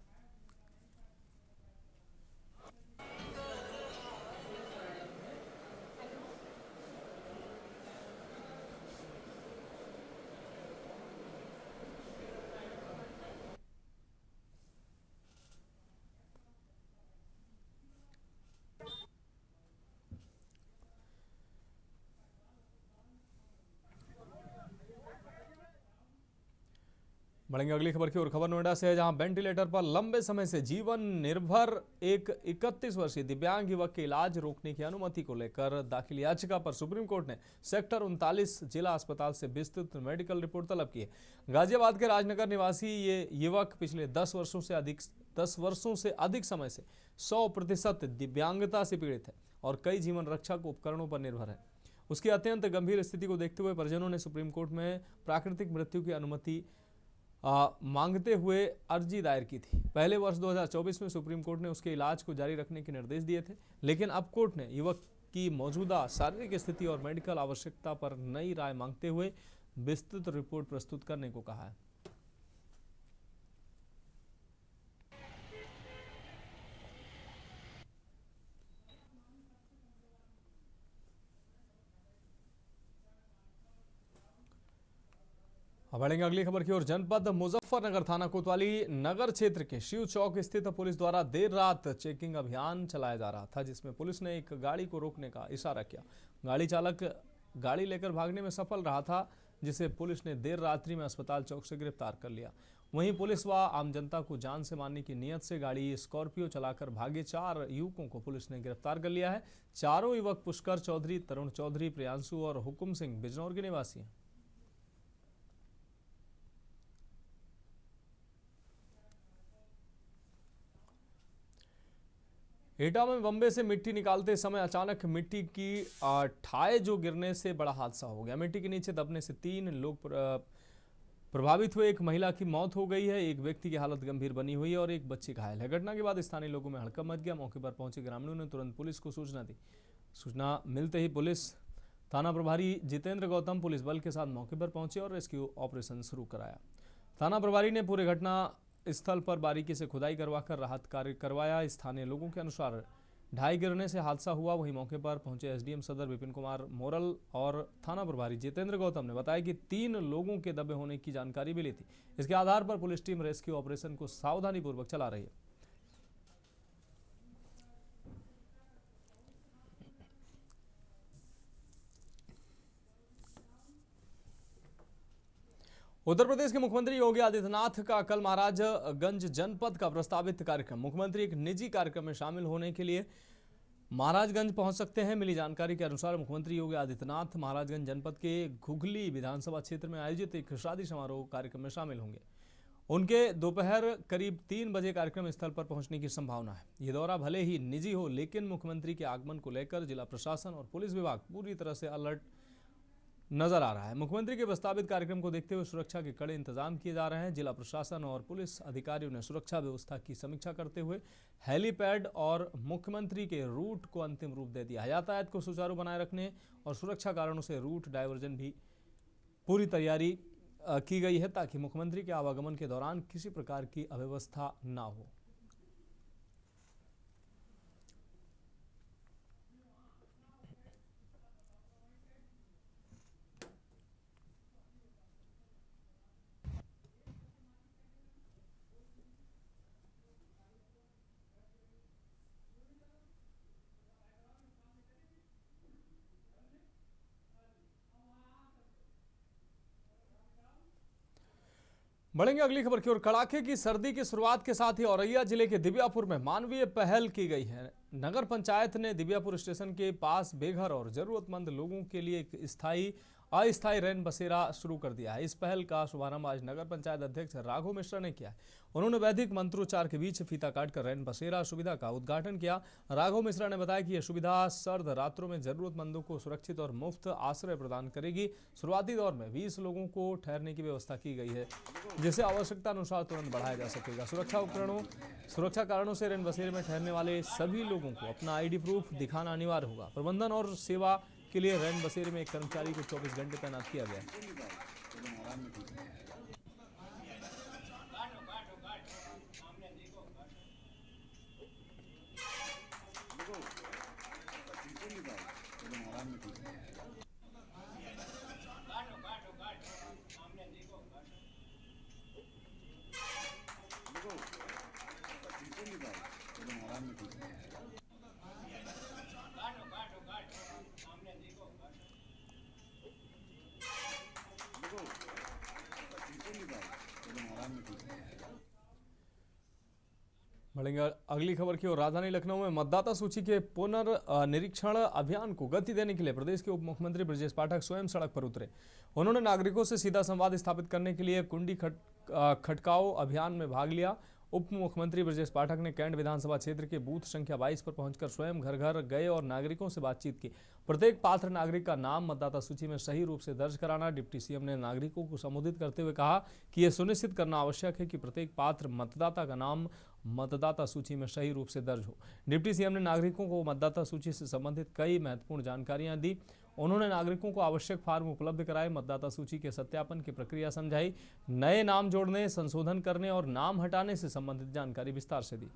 बढ़ेंगे अगली खबर की ओर। खबर नोएडा से है, जहां वेंटिलेटर पर लंबे समय से जीवन निर्भर एक 31 वर्षीय दिव्यांग युवक के इलाज रोकने की अनुमति को लेकर दाखिल याचिका पर सुप्रीम कोर्ट ने सेक्टर 39 जिला अस्पताल से विस्तृत मेडिकल रिपोर्ट तलब की है। गाजियाबाद के राजनगर निवासी ये युवक पिछले 10 वर्षों से अधिक समय से 100% दिव्यांगता से पीड़ित है और कई जीवन रक्षक उपकरणों पर निर्भर है। उसकी अत्यंत गंभीर स्थिति को देखते हुए परिजनों ने सुप्रीम कोर्ट में प्राकृतिक मृत्यु की अनुमति मांगते हुए अर्जी दायर की थी। पहले वर्ष 2024 में सुप्रीम कोर्ट ने उसके इलाज को जारी रखने के निर्देश दिए थे, लेकिन अब कोर्ट ने युवक की मौजूदा शारीरिक स्थिति और मेडिकल आवश्यकता पर नई राय मांगते हुए विस्तृत रिपोर्ट प्रस्तुत करने को कहा है। अब बढ़ेंगे अगली खबर की ओर। जनपद मुजफ्फरनगर थाना कोतवाली नगर क्षेत्र के शिव चौक स्थित पुलिस द्वारा देर रात चेकिंग अभियान चलाया जा रहा था, जिसमें पुलिस ने एक गाड़ी को रोकने का इशारा किया। गाड़ी चालक गाड़ी लेकर भागने में सफल रहा था, जिसे पुलिस ने देर रात्रि में अस्पताल चौक से गिरफ्तार कर लिया। वहीं पुलिस व आम जनता को जान से मारने की नियत से गाड़ी स्कॉर्पियो चलाकर भागे 4 युवकों को पुलिस ने गिरफ्तार कर लिया है। चारों युवक पुष्कर चौधरी, तरुण चौधरी, प्रियांशु और हुकुम सिंह बिजनौर के निवासी हैं। एटा में बम्बे से मिट्टी निकालते समय अचानक मिट्टी की ठाए जो गिरने से बड़ा हादसा हो गया। मिट्टी के नीचे दबने से 3 लोग प्रभावित हुए। एक महिला की मौत हो गई है, एक व्यक्ति की हालत गंभीर बनी हुई है और एक बच्ची घायल है। घटना के बाद स्थानीय लोगों में हड़कंप मच गया। मौके पर पहुंचे ग्रामीणों ने तुरंत पुलिस को सूचना दी। सूचना मिलते ही पुलिस थाना प्रभारी जितेंद्र गौतम पुलिस बल के साथ मौके पर पहुंचे और रेस्क्यू ऑपरेशन शुरू कराया। थाना प्रभारी ने पूरे घटना स्थल पर बारीकी से खुदाई करवाकर राहत कार्य करवाया। स्थानीय लोगों के अनुसार ढाई गिरने से हादसा हुआ। वहीं मौके पर पहुंचे एसडीएम सदर विपिन कुमार मोरल और थाना प्रभारी जितेंद्र गौतम ने बताया कि 3 लोगों के दबे होने की जानकारी मिली थी। इसके आधार पर पुलिस टीम रेस्क्यू ऑपरेशन को सावधानीपूर्वक चला रही है। उत्तर प्रदेश के मुख्यमंत्री योगी आदित्यनाथ का कल महाराजगंज जनपद का प्रस्तावित कार्यक्रम। मुख्यमंत्री एक निजी कार्यक्रम में शामिल होने के लिए महाराजगंज पहुंच सकते हैं। मिली जानकारी के अनुसार मुख्यमंत्री योगी आदित्यनाथ महाराजगंज जनपद के घुघली विधानसभा क्षेत्र में आयोजित एक शादी समारोह कार्यक्रम में शामिल होंगे। उनके दोपहर करीब 3 बजे कार्यक्रम स्थल पर पहुंचने की संभावना है। ये दौरा भले ही निजी हो, लेकिन मुख्यमंत्री के आगमन को लेकर जिला प्रशासन और पुलिस विभाग पूरी तरह से अलर्ट नजर आ रहा है। मुख्यमंत्री के प्रस्तावित कार्यक्रम को देखते हुए सुरक्षा के कड़े इंतजाम किए जा रहे हैं। जिला प्रशासन और पुलिस अधिकारियों ने सुरक्षा व्यवस्था की समीक्षा करते हुए हेलीपैड और मुख्यमंत्री के रूट को अंतिम रूप दे दिया है। यातायात को सुचारू बनाए रखने और सुरक्षा कारणों से रूट डायवर्जन भी पूरी तैयारी की गई है, ताकि मुख्यमंत्री के आवागमन के दौरान किसी प्रकार की अव्यवस्था न हो। बढ़ेंगे अगली खबर की ओर। कड़ाके की सर्दी की शुरुआत के साथ ही औरैया जिले के दिव्यापुर में मानवीय पहल की गई है। नगर पंचायत ने दिव्यापुर स्टेशन के पास बेघर और जरूरतमंद लोगों के लिए एक अस्थायी रैन बसेरा शुरू कर दिया है। इस पहल का शुभारंभ आज नगर पंचायत अध्यक्ष राघव मिश्रा ने किया है। उन्होंने वैदिक मंत्रोच्चार के बीच फीता काटकर रैन बसेरा सुविधा का उद्घाटन किया। राघव मिश्रा ने बताया कि यह सुविधा सर्द रात्रों में जरूरतमंदों को सुरक्षित और मुफ्त आश्रय प्रदान करेगी। शुरुआती दौर में 20 लोगों को ठहरने की व्यवस्था की गई है, जिसे आवश्यकता अनुसार तुरंत बढ़ाया जा सकेगा। सुरक्षा कारणों से रैन बसेरे में ठहरने वाले सभी लोगों को अपना ID प्रूफ दिखाना अनिवार्य होगा। प्रबंधन और सेवा के लिए रैन बसेरे में एक कर्मचारी को 24 घंटे तैनात किया गया है। बढ़ेंगे अगली खबर की ओर। राजधानी लखनऊ में मतदाता सूची के पुनर्निरीक्षण अभियान को गति देने के लिए प्रदेश के उप मुख्यमंत्री ब्रजेश पाठक स्वयं सड़क पर उतरे। उन्होंने नागरिकों से सीधा संवाद स्थापित करने के लिए कुंडी खटकाओ अभियान में भाग लिया। उप मुख्यमंत्री ब्रजेश पाठक ने कैंट विधानसभा क्षेत्र के बूथ संख्या 22 पर पहुंचकर स्वयं घर घर गए और नागरिकों से बातचीत की। प्रत्येक पात्र नागरिक का नाम मतदाता सूची में सही रूप से दर्ज कराना। डिप्टी सीएम ने नागरिकों को संबोधित करते हुए कहा कि यह सुनिश्चित करना आवश्यक है कि प्रत्येक पात्र मतदाता का नाम मतदाता सूची में सही रूप से दर्ज हो। डिप्टी सीएम ने नागरिकों को मतदाता सूची से संबंधित कई महत्वपूर्ण जानकारियां दी। उन्होंने नागरिकों को आवश्यक फॉर्म उपलब्ध कराए, मतदाता सूची के सत्यापन की प्रक्रिया समझाई, नए नाम जोड़ने, संशोधन करने और नाम हटाने से संबंधित जानकारी विस्तार से दी।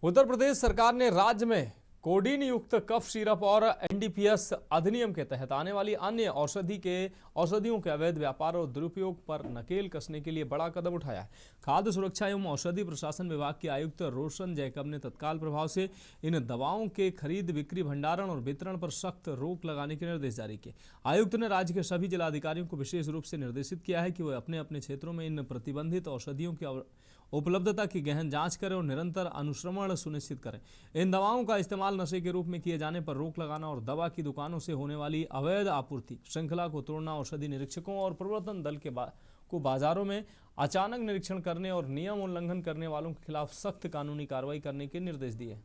उत्तर प्रदेश सरकार ने राज्य में कोडीन युक्त कफ सिरप और एनडीपीएस अधिनियम के तहत आने वाली अन्य औषधियों के अवैध व्यापार और दुरुपयोग पर नकेल कसने के लिए बड़ा कदम उठाया है। खाद्य सुरक्षा एवं औषधि प्रशासन विभाग के आयुक्त रोशन जैकब ने तत्काल प्रभाव से इन दवाओं के खरीद, बिक्री, भंडारण और वितरण पर सख्त रोक लगाने के निर्देश जारी किए। आयुक्त ने राज्य के सभी जिलाधिकारियों को विशेष रूप से निर्देशित किया है कि वे अपने अपने क्षेत्रों में इन प्रतिबंधित औषधियों की उपलब्धता की गहन जांच करें और निरंतर अनुश्रवण सुनिश्चित करें। इन दवाओं का इस्तेमाल नशे के रूप में किए जाने पर रोक लगाना और दवा की दुकानों से होने वाली अवैध आपूर्ति श्रृंखला को तोड़ना, औषधि निरीक्षकों और प्रवर्तन दल को बाजारों में अचानक निरीक्षण करने और नियम उल्लंघन करने वालों के खिलाफ सख्त कानूनी कार्रवाई करने के निर्देश दिए।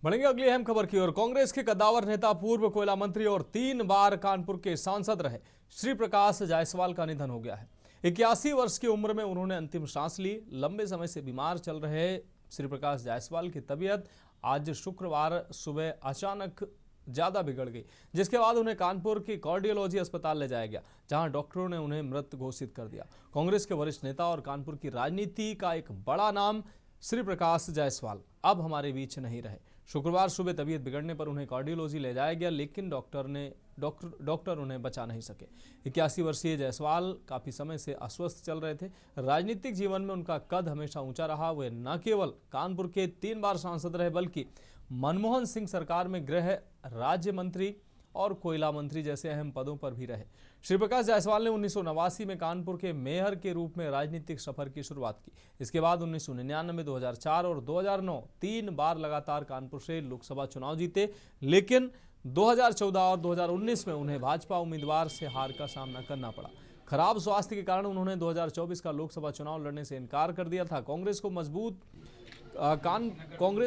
बढ़ेंगे अगली अहम खबर की ओर। कांग्रेस के कद्दावर नेता, पूर्व कोयला मंत्री और 3 बार कानपुर के सांसद रहे श्री प्रकाश जायसवाल का निधन हो गया है। 81 वर्ष की उम्र में उन्होंने अंतिम सांस ली। लंबे समय से बीमार चल रहे श्री प्रकाश जायसवाल की तबीयत आज शुक्रवार सुबह अचानक ज्यादा बिगड़ गई, जिसके बाद उन्हें कानपुर की कार्डियोलॉजी अस्पताल ले जाया गया, जहां डॉक्टरों ने उन्हें मृत घोषित कर दिया। कांग्रेस के वरिष्ठ नेता और कानपुर की राजनीति का एक बड़ा नाम श्री प्रकाश जायसवाल अब हमारे बीच नहीं रहे। शुक्रवार सुबह तबीयत बिगड़ने पर उन्हें कार्डियोलॉजी ले जाया गया, लेकिन डॉक्टर उन्हें बचा नहीं सके। 81 वर्षीय जायसवाल काफी समय से अस्वस्थ चल रहे थे। राजनीतिक जीवन में उनका कद हमेशा ऊंचा रहा। वे न केवल कानपुर के 3 बार सांसद रहे, बल्कि मनमोहन सिंह सरकार में गृह राज्य मंत्री और कोयला मंत्री जैसे अहम पदों पर भी रहे। श्री प्रकाश जायसवाल ने 1989 में कानपुर के मेयर के रूप में राजनीतिक सफर की शुरुआत की। इसके बाद 1999, 2004 और 2009 3 बार लगातार कानपुर से लोकसभा चुनाव जीते, लेकिन 2014 और 2019 में उन्हें भाजपा उम्मीदवार से हार का सामना करना पड़ा। खराब स्वास्थ्य के कारण उन्होंने 2024 का लोकसभा चुनाव लड़ने से इनकार कर दिया था। कांग्रेस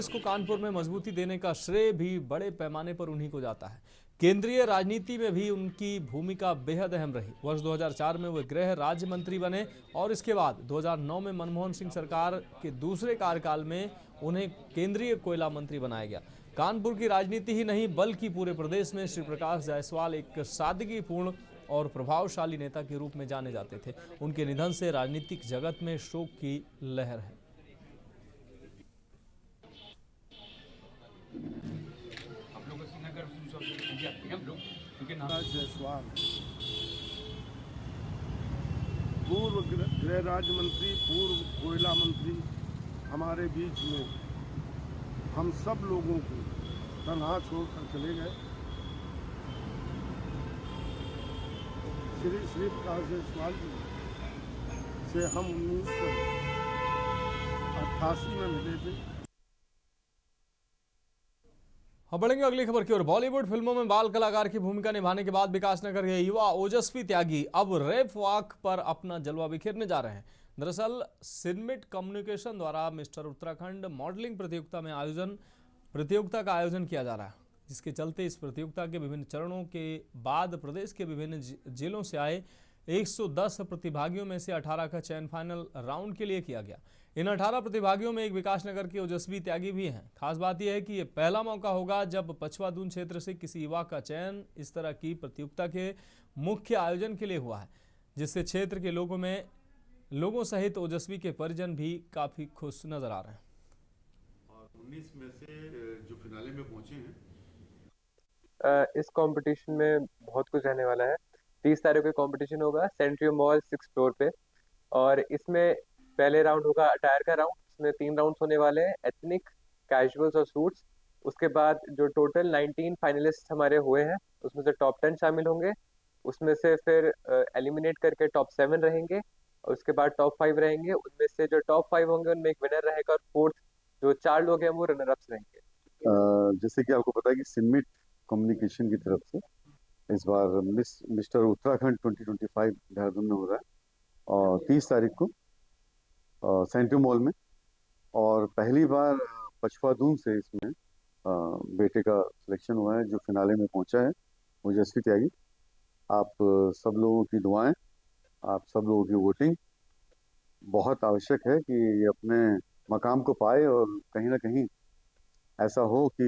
को कानपुर में मजबूती देने का श्रेय भी बड़े पैमाने पर उन्हीं को जाता है। केंद्रीय राजनीति में भी उनकी भूमिका बेहद अहम रही। वर्ष 2004 में वे गृह राज्य मंत्री बने और इसके बाद 2009 में मनमोहन सिंह सरकार के दूसरे कार्यकाल में उन्हें केंद्रीय कोयला मंत्री बनाया गया। कानपुर की राजनीति ही नहीं, बल्कि पूरे प्रदेश में श्री प्रकाश जायसवाल एक सादगीपूर्ण और प्रभावशाली नेता के रूप में जाने जाते थे। उनके निधन से राजनीतिक जगत में शोक की लहर है। जायसवाल पूर्व गृह राज्य मंत्री, पूर्व कोयला मंत्री, हमारे बीच में हम सब लोगों को तनहा छोड़कर चले गए। श्री प्रकाश जायसवाल जी से हम 1988 में मिले थे। अब बढ़ेंगे अगली खबर की ओर। बॉलीवुड फिल्मों में बाल कलाकार की भूमिका निभाने के बाद विकासनगर के युवा ओजस्वी त्यागी अब रैप वॉक पर अपना जलवा बिखेरने जा रहे हैं। दरअसल सिनमिट कम्युनिकेशन द्वारा मिस्टर उत्तराखंड मॉडलिंग प्रतियोगिता का आयोजन किया जा रहा है, जिसके चलते इस प्रतियोगिता के विभिन्न चरणों के बाद प्रदेश के विभिन्न जिलों से आए 110 प्रतिभागियों में से 18 का चयन फाइनल राउंड के लिए किया गया। इन 18 प्रतिभागियों में एक विकासनगर के ओजस्वी त्यागी भी हैं। खास बात यह है कि यह पहला मौका होगा जब पछवा दून क्षेत्र से किसी युवा का चयन इस तरह की प्रतियोगिता के मुख्य आयोजन के लिए हुआ है, जिससे क्षेत्र के लोगों सहित ओजस्वी के परिजन भी काफी खुश नजर आ रहे हैं। और 19 में से जो फिनाले में पहुंचे हैं, इस कंपटीशन में बहुत कुछ रहने वाला है। 30 तारीख को कंपटीशन होगा सेंट्रियो मॉल 6th फ्लोर पे, और इसमें पहले राउंड होगा अटायर का राउंड। इसमें 3 राउंड्स होने वाले हैं, एथनिक, कैजुअल्स और सूट्स। उसके बाद जो टोटल 19 फाइनलिस्ट हमारे हुए हैं, उसमें से टॉप 10 शामिल होंगे। उसमें से फिर एलिमिनेट करके टॉप 7 रहेंगे, और उसके बाद टॉप 5 रहेंगे। उनमें से जो टॉप 5 होंगे उनमें एक विनर रहेगा, और 4th जो 4 लोग हैं वो रनर अप्स रहेंगे। जैसे कि आपको पता है कि सिनमिट कम्युनिकेशन की तरफ से इस बार मिस्टर उत्तराखंड 2025 देहरादून में हो रहा है, और 30 तारीख को सेंट्रियो मॉल में, और पहली बार पचफादून से इसमें बेटे का सिलेक्शन हुआ है जो फिनाले में पहुंचा है। मुजस्वी त्यागी, आप सब लोगों की दुआएं, आप सब लोगों की वोटिंग बहुत आवश्यक है कि ये अपने मकाम को पाए और कहीं ना कहीं ऐसा हो कि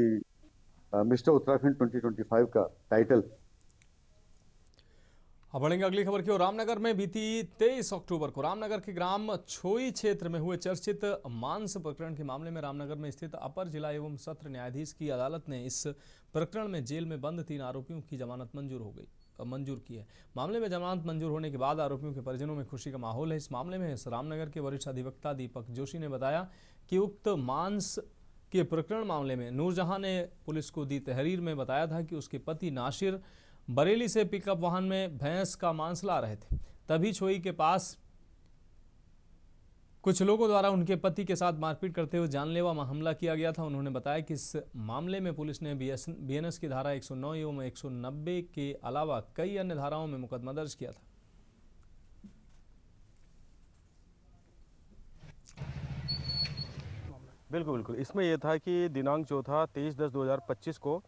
मिस्टर उत्तराखंड 2025 का टाइटल। अब बढ़ेंगे अगली खबर की ओर। रामनगर में बीती 23 अक्टूबर को रामनगर के ग्राम छोई क्षेत्र में हुए चर्चित मांस प्रकरण के मामले में रामनगर में स्थित अपर जिला एवं सत्र न्यायाधीश की अदालत ने इस प्रकरण में जेल में बंद 3 आरोपियों की जमानत मंजूर की है। मामले में जमानत मंजूर होने के बाद आरोपियों के परिजनों में खुशी का माहौल है। इस मामले में रामनगर के वरिष्ठ अधिवक्ता दीपक जोशी ने बताया कि उक्त मांस के प्रकरण मामले में नूरजहां ने पुलिस को दी तहरीर में बताया था कि उसके पति नासिर बरेली से पिकअप वाहन में भैंस का मांस ला रहे थे। तभी छोई के पास कुछ लोगों द्वारा उनके पति के साथ मारपीट करते हुए जानलेवा हमला किया गया था। उन्होंने बताया कि इस मामले में पुलिस ने बीएनएस की धारा 109 एवं 190 के अलावा कई अन्य धाराओं में मुकदमा दर्ज किया था। बिल्कुल। इसमें यह था कि दिनांक जो था 23/10/2025 को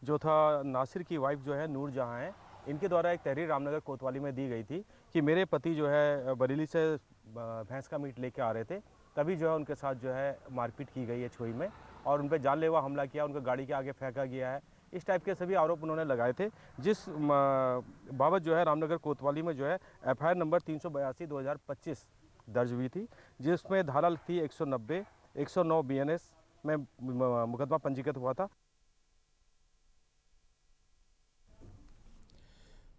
जो था नासिर की वाइफ जो है नूरजहां है, इनके द्वारा एक तहरीर रामनगर कोतवाली में दी गई थी कि मेरे पति जो है बरेली से भैंस का मीट लेके आ रहे थे। तभी जो है उनके साथ जो है मारपीट की गई है छोई में और उन पर जानलेवा हमला किया, उनको गाड़ी के आगे फेंका गया है। इस टाइप के सभी आरोप उन्होंने लगाए थे, जिस बाबत जो है रामनगर कोतवाली में जो है FIR नंबर 382/2025 दर्ज हुई थी, जिसमें धारा थी 190, 109 BNS में मुकदमा पंजीकृत हुआ था।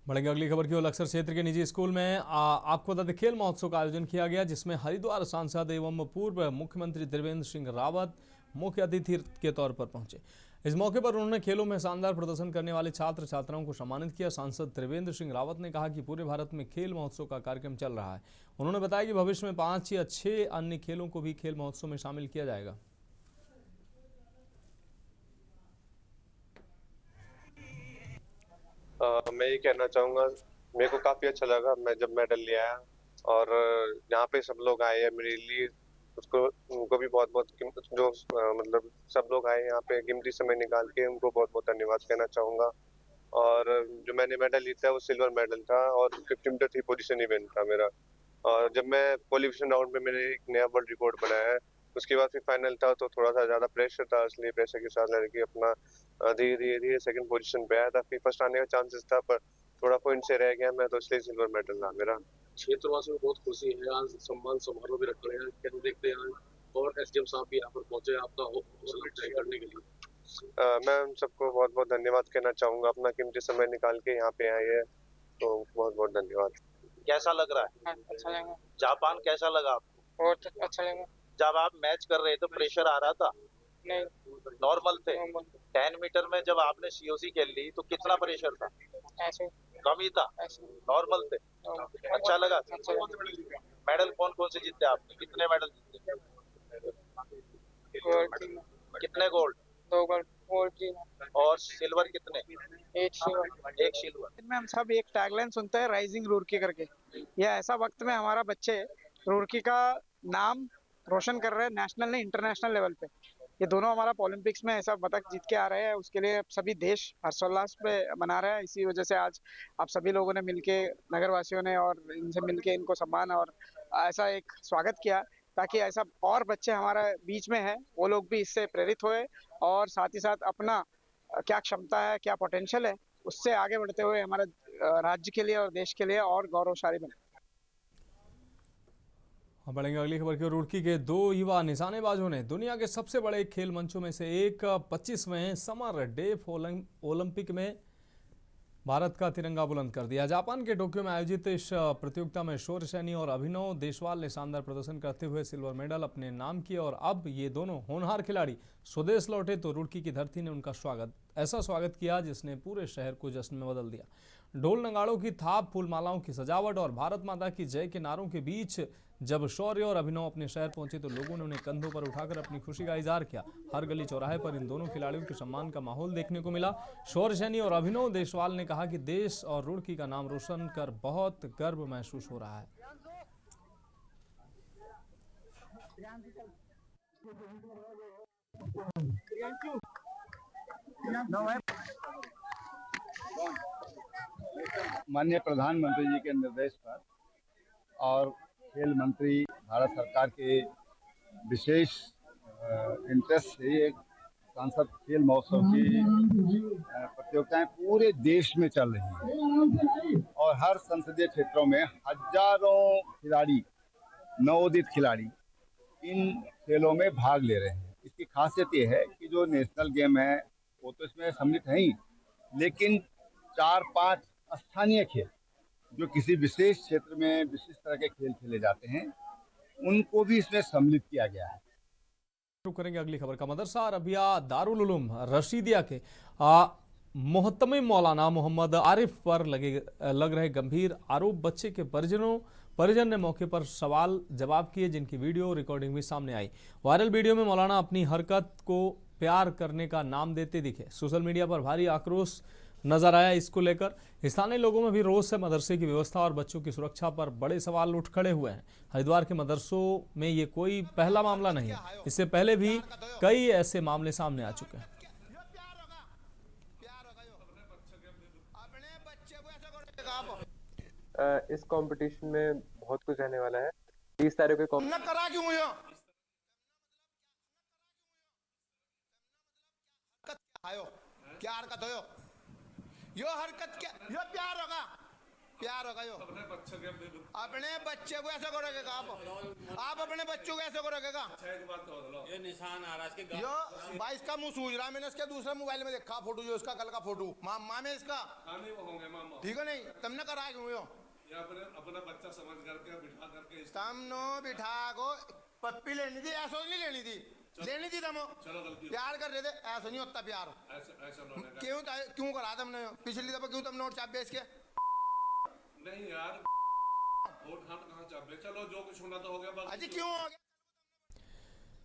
बढ़ेंगे अगली खबर की ओर। लक्सर क्षेत्र के निजी स्कूल में आपको बता दें खेल महोत्सव का आयोजन किया गया, जिसमें हरिद्वार सांसद एवं पूर्व मुख्यमंत्री त्रिवेंद्र सिंह रावत मुख्य अतिथि के तौर पर पहुंचे। इस मौके पर उन्होंने खेलों में शानदार प्रदर्शन करने वाले छात्र छात्राओं को सम्मानित किया। सांसद त्रिवेंद्र सिंह रावत ने कहा कि पूरे भारत में खेल महोत्सव का कार्यक्रम चल रहा है। उन्होंने बताया कि भविष्य में 5 या 6 अन्य खेलों को भी खेल महोत्सव में शामिल किया जाएगा। मैं ये कहना चाहूँगा, मेरे को काफ़ी अच्छा लगा मैं जब मेडल ले आया और यहाँ पे सब लोग आए हैं मेरे लिए, उनको भी बहुत बहुत जो मतलब सब लोग आए यहाँ पे कीमती समय निकाल के, उनको बहुत बहुत धन्यवाद कहना चाहूँगा। और जो मैंने मेडल जीता वो सिल्वर मेडल था और 50 मीटर 3 पोजीशन इवेंट था मेरा। और जब मैं क्वालिफिकेशन राउंड में मैंने एक नया वर्ल्ड रिकॉर्ड बनाया है, उसके बाद फिर फाइनल था तो थोड़ा सा ज़्यादा प्रेशर था, इसलिए प्रेशर के साथ लड़के अपना धीरे धीरे सेकंड पोजीशन पे आया था। फिर फर्स्ट आने का चांसेस था पर थोड़ा पॉइंट से रह गया मैं, तो इसलिए सिल्वर मेडल था मेरा। क्षेत्रवासियों में बहुत खुशी है, आज सम्मान समारोह भी रख रहे हैं, कैसे देखते हैं और SDM साहब भी यहाँ पर पहुंचे आपका हौसला अफजाई करने के लिए। मैं उन सबको बहुत बहुत धन्यवाद कहना चाहूँगा, अपना कीमती समय निकाल के यहाँ पे आए हैं, तो बहुत बहुत धन्यवाद। कैसा लग रहा है? अच्छा लगा। जापान कैसा लगा आपको? बहुत अच्छा लगा। जब आप मैच कर रहे थे प्रेशर आ रहा था? नहीं, नॉर्मल थे। 10 मीटर में जब आपने COC खेल ली तो कितना प्रेशर था? ऐसे कम ही था, नॉर्मल थे। अच्छा लगा। मेडल कौन कौन से जीते आपने? कितने मेडल जीते? कितने गोल्ड? 2 गोल्ड और सिल्वर कितने? 1 सिल्वर। 1 सिल्वर। में हम सब एक टैगलाइन सुनते हैं, राइजिंग रुड़की करके। यह ऐसा वक्त में हमारा बच्चे रुड़की का नाम रोशन कर रहे हैं नेशनल नहीं इंटरनेशनल लेवल पे। ये दोनों हमारा ओलंपिक्स में ऐसा पदक जीत के आ रहे हैं, उसके लिए सभी देश हर्षोल्लास पे मना रहे हैं। इसी वजह से आज आप सभी लोगों ने मिलके, नगरवासियों ने और इनसे मिलके इनको सम्मान और ऐसा एक स्वागत किया, ताकि ऐसा और बच्चे हमारे बीच में हैं, वो लोग भी इससे प्रेरित हुए और साथ ही साथ अपना क्या क्षमता है, क्या पोटेंशियल है, उससे आगे बढ़ते हुए हमारे राज्य के लिए और देश के लिए और गौरवशाली बने। अब बढ़ेंगे अगली खबर की। रुड़की के 2 युवा निशानेबाजों ने दुनिया के सबसे बड़े खेल मंचों में से एक 25वें समर डेफ ओलंपिक में भारत का तिरंगा बुलंद कर दिया। जापान के टोक्यो में आयोजित इस प्रतियोगिता में शौर्य सैनी और अभिनव देशवाल ने शानदार प्रदर्शन करते हुए सिल्वर मेडल अपने नाम किया और अब ये दोनों होनहार खिलाड़ी स्वदेश लौटे तो रुड़की की धरती ने उनका ऐसा स्वागत किया जिसने पूरे शहर को जश्न में बदल दिया। ढोल नगाड़ों की थाप, फूलमालाओं की सजावट और भारत माता की जय के नारों के बीच जब शौर्य और अभिनव अपने शहर पहुंचे तो लोगों ने उन्हें कंधों पर उठाकर अपनी खुशी का इजहार किया। हर गली चौराहे पर इन दोनों खिलाड़ियों के सम्मान का माहौल देखने को मिला। शौर्य सैनी और अभिनव देशवाल ने कहा कि देश और रुड़की का नाम रोशन कर बहुत गर्व महसूस हो रहा है। माननीय प्रधानमंत्री जी के निर्देश पर और खेल मंत्री भारत सरकार के विशेष इंटरेस्ट से एक सांसद खेल महोत्सव की प्रतियोगिताएं पूरे देश में चल रही हैं और हर संसदीय क्षेत्रों में हजारों खिलाड़ी, नवोदित खिलाड़ी इन खेलों में भाग ले रहे हैं। इसकी खासियत ये है कि जो नेशनल गेम है वो तो इसमें सम्मिलित है ही, लेकिन 4-5 स्थानीय खेल जो किसी विशेष क्षेत्र में विशिष्ट तरह के खेल खेले जाते हैं उनको भी इसमें सम्मिलित किया गया है। शुरू करेंगे अगली खबर का। मदरसा अरबिया दारुल उलूम रशीदिया के मोहतमिम मौलाना मोहम्मद आरिफ पर लग रहे गंभीर आरोप बच्चे के परिजन ने मौके पर सवाल जवाब किए, जिनकी वीडियो रिकॉर्डिंग भी सामने आई। वायरल वीडियो में मौलाना अपनी हरकत को प्यार करने का नाम देते दिखे। सोशल मीडिया पर भारी आक्रोश नजर आया। इसको लेकर स्थानीय लोगों में भी रोष है। मदरसे की व्यवस्था और बच्चों की सुरक्षा पर बड़े सवाल उठ खड़े हुए हैं। हरिद्वार के मदरसों में ये कोई पहला मामला नहीं है, इससे पहले भी कई ऐसे मामले सामने आ चुके हैं। इस कंपटीशन में बहुत कुछ रहने वाला है। 30 तारीख को क्या हरकत हो यो हरकत क्या यो प्यार होगा यो अपने बच्चे को ऐसे करोगे आप अपने बच्चों को ऐसे करोगे ये निशान आ रहा है यो भाई इसका मुंह सूझ रहा। मैंने इसके दूसरे मोबाइल में देखा फोटो, जो इसका कल का फोटो माँ में इसका ठीक है नहीं तुमने करा क्यों यो अपना बच्चा समझ करके बिठा करके तुमनो बिठा को पप्पी लेनी थी, ऐसा नहीं लेनी थी, लेनी थी तुम प्यार कर रहे थे, ऐसा नहीं होता प्यार। क्यों करा तुमने पिछली दफा क्यों तुम नोट चाप बेच के नहीं यार वोट हाथ कहाँ चाप, चलो जो कुछ होना तो हो गया। अजी क्यों हो गया?